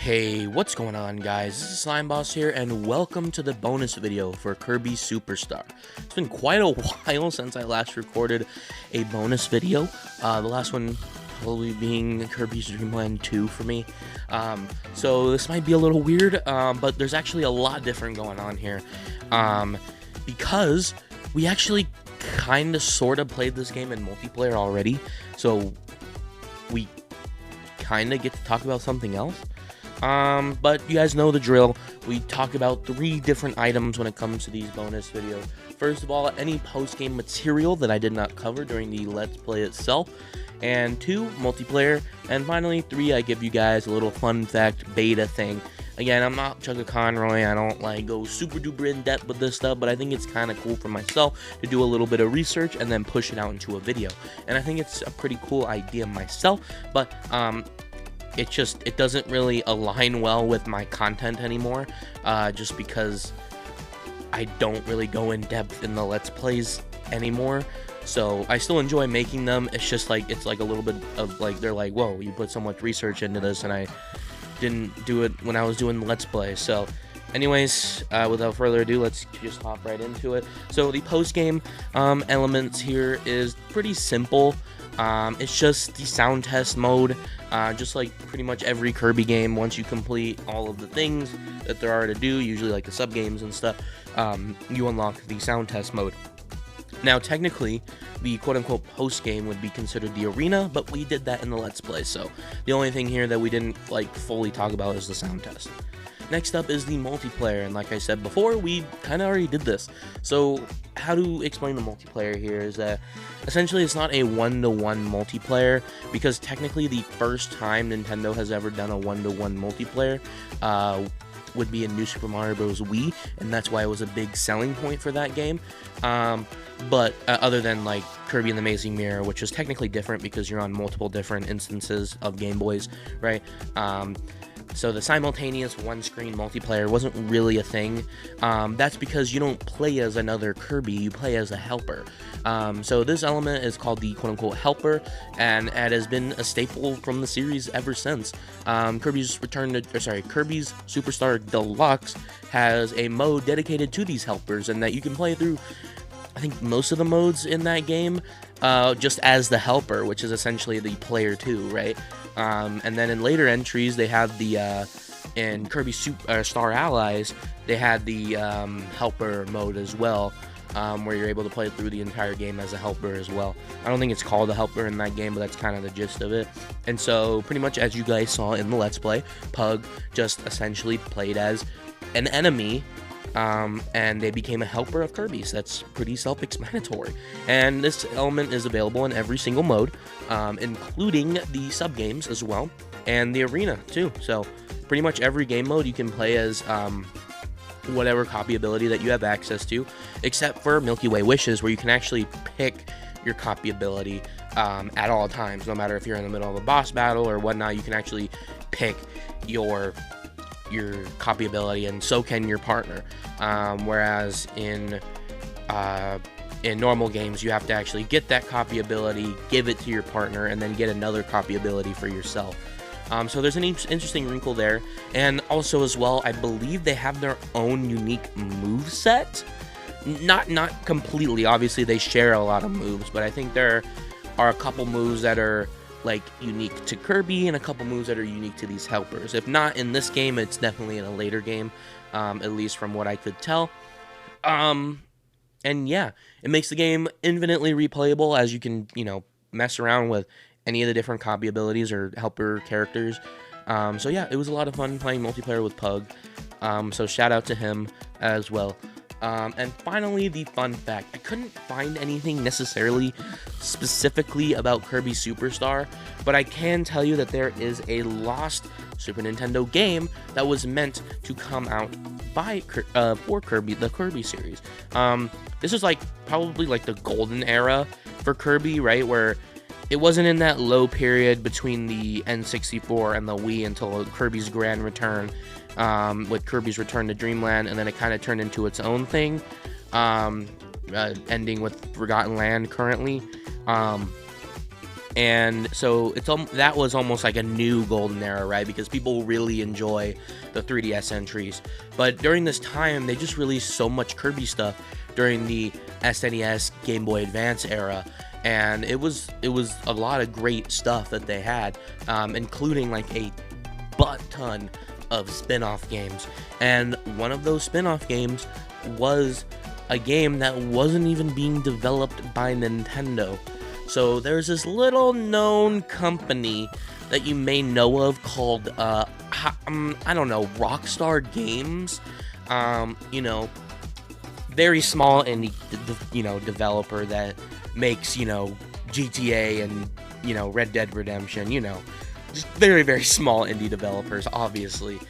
Hey, what's going on, guys? This is Slime Boss here, and welcome to the bonus video for Kirby Superstar. It's been quite a while since I last recorded a bonus video. The last one probably being Kirby's Dream Land 2 for me. So this might be a little weird, but there's actually a lot different going on here. Because we actually kind of sort of played this game in multiplayer already, so we kind of get to talk about something else. But you guys know the drill. We talk about 3 different items when it comes to these bonus videos. First of all, any post-game material that I did not cover during the Let's Play itself. And 2, multiplayer. And finally, 3, I give you guys a little fun fact beta thing. Again, I'm not Chugga Conroy. I don't like go super duper in depth with this stuff, but I think it's kind of cool for myself to do a little bit of research and then push it out into a video. And I think it's a pretty cool idea myself, but it doesn't really align well with my content anymore, just because I don't really go in depth in the Let's Plays anymore. So I still enjoy making them. It's just like, it's like a little bit of like, they're like, whoa, you put so much research into this, and I didn't do it when I was doing Let's Play. So anyways, without further ado, let's just hop right into it. So the post-game elements here is pretty simple. It's just the sound test mode, just like pretty much every Kirby game. Once you complete all of the things that there are to do, usually like the sub games and stuff, you unlock the sound test mode. Now, technically, the quote-unquote post-game would be considered the arena, but we did that in the Let's Play, so the only thing here that we didn't like fully talk about is the sound test. Next up is the multiplayer, and like I said before, we kind of already did this. So how to explain the multiplayer here is that essentially it's not a one-to-one multiplayer, because technically the first time Nintendo has ever done a one-to-one multiplayer would be in New Super Mario Bros. Wii, and that's why it was a big selling point for that game. But other than like Kirby and the Amazing Mirror, which is technically different because you're on multiple different instances of Game Boys, right? So the simultaneous one-screen multiplayer wasn't really a thing. That's because you don't play as another Kirby, you play as a helper. So this element is called the quote-unquote helper, and it has been a staple from the series ever since. Kirby's Superstar Deluxe has a mode dedicated to these helpers, and that you can play through, I think, most of the modes in that game, just as the helper, which is essentially the player 2, right? And then in later entries, they had the, in Kirby Star Allies, they had the helper mode as well, where you're able to play through the entire game as a helper as well. I don't think it's called a helper in that game, but that's kind of the gist of it. And so, pretty much as you guys saw in the Let's Play, Pug just essentially played as an enemy, and they became a helper of Kirby. So that's pretty self-explanatory. And this element is available in every single mode, including the sub-games as well, and the arena too. So pretty much every game mode you can play as whatever copy ability that you have access to, except for Milky Way Wishes, where you can actually pick your copy ability at all times. No matter if you're in the middle of a boss battle or whatnot, you can actually pick your copy ability, and so can your partner. Whereas in normal games, you have to actually get that copy ability, give it to your partner, and then get another copy ability for yourself. So there's an interesting wrinkle there. And also as well, I believe they have their own unique move set. Not completely, obviously they share a lot of moves, but I think there are a couple moves that are like unique to Kirby, and a couple moves that are unique to these helpers. If not in this game, it's definitely in a later game, at least from what I could tell. And yeah, it makes the game infinitely replayable, as you can, mess around with any of the different copy abilities or helper characters. So yeah, it was a lot of fun playing multiplayer with Pug. So shout out to him as well. And finally, the fun fact. I couldn't find anything necessarily specifically about Kirby Superstar, but I can tell you that there is a lost Super Nintendo game that was meant to come out by for Kirby, the Kirby series. This is like probably like the golden era for Kirby, right? Where it wasn't in that low period between the N64 and the Wii until Kirby's Grand Return, with Kirby's Return to Dreamland, and then it kind of turned into its own thing, ending with Forgotten Land currently. And so that was almost like a new golden era, right? Because people really enjoy the 3DS entries. But during this time, they just released so much Kirby stuff during the SNES, Game Boy Advance era, and it was a lot of great stuff that they had, including like a butt ton of spin-off games. And one of those spin-off games was a game that wasn't even being developed by Nintendo. So there's this little known company that you may know of called, I don't know, Rockstar Games. Very small indie, developer that makes, GTA and, Red Dead Redemption, just very, very small indie developers, obviously.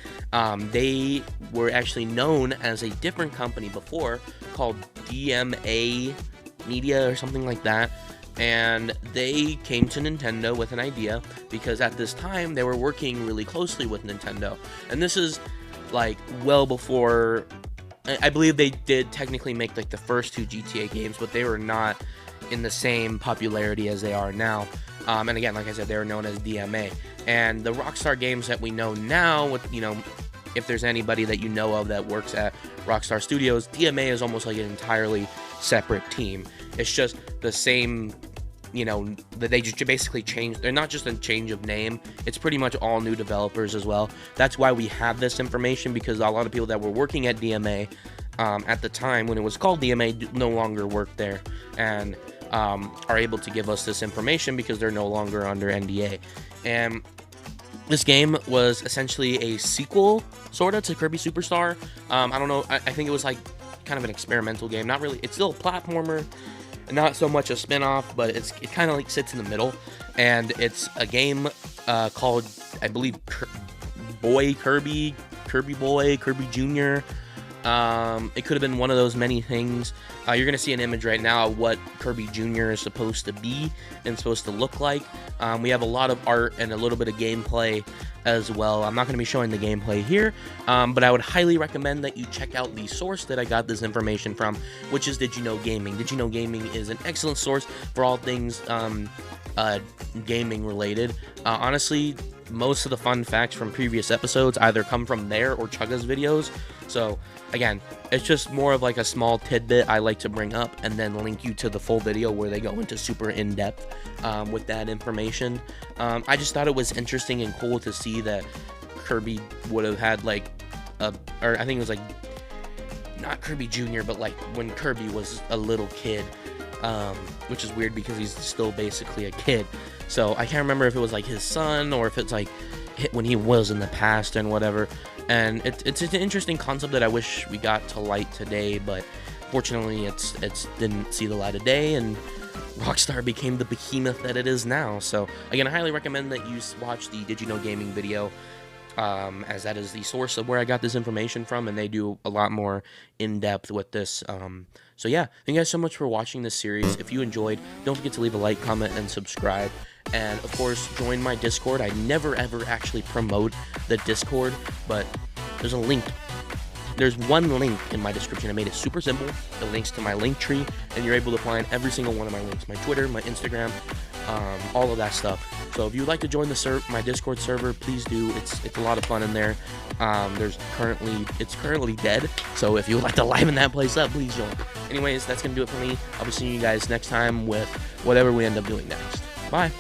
They were actually known as a different company before called DMA Media or something like that. And they came to Nintendo with an idea because at this time they were working really closely with Nintendo. And this is like well before, I believe they did technically make like the first 2 GTA games, but they were not in the same popularity as they are now. And again, like I said, they were known as DMA. And the Rockstar games that we know now, with if there's anybody that you know of that works at Rockstar Studios, DMA is almost like an entirely separate team. It's just the same, that they just basically changed. They're not just a change of name. It's pretty much all new developers as well. That's why we have this information, because a lot of people that were working at DMA at the time when it was called DMA no longer work there, and are able to give us this information because they're no longer under NDA. And this game was essentially a sequel, sort of, to Kirby Superstar. I don't know, I think it was like kind of an experimental game. Not really, it's still a platformer, not so much a spin-off, but it kind of like sits in the middle. And it's a game called, I believe, Kirby Boy, Kirby Jr. It could have been one of those many things. You're going to see an image right now of what Kirby Jr. is supposed to be and supposed to look like. We have a lot of art and a little bit of gameplay as well. I'm not going to be showing the gameplay here, but I would highly recommend that you check out the source that I got this information from, which is Did You Know Gaming. Did You Know Gaming is an excellent source for all things gaming related. Honestly, most of the fun facts from previous episodes either come from there or Chugga's videos. So again, it's just more of like a small tidbit I like to bring up and then link you to the full video where they go into super in-depth with that information. I just thought it was interesting and cool to see that Kirby would have had like or I think it was like not Kirby Jr., but like when Kirby was a little kid, which is weird because he's still basically a kid. So I can't remember if it was like his son or if it's like when he was in the past and whatever. And it's an interesting concept that I wish we got to light today, but fortunately it's didn't see the light of day, and Rockstar became the behemoth that it is now. So again, I highly recommend that you watch the Did You Know Gaming video, as that is the source of where I got this information from, and they do a lot more in-depth with this. So yeah, thank you guys so much for watching this series. If you enjoyed, don't forget to leave a like, comment, and subscribe. And of course, join my Discord. I never ever actually promote the Discord, but there's a link. There's one link in my description. I made it super simple. It links to my link tree, and you're able to find every single one of my links: my Twitter, my Instagram, all of that stuff. So if you'd like to join my Discord server, please do. It's a lot of fun in there. It's currently dead, so if you would like to liven that place up, please join. Anyways, that's gonna do it for me. I'll be seeing you guys next time with whatever we end up doing next. Bye.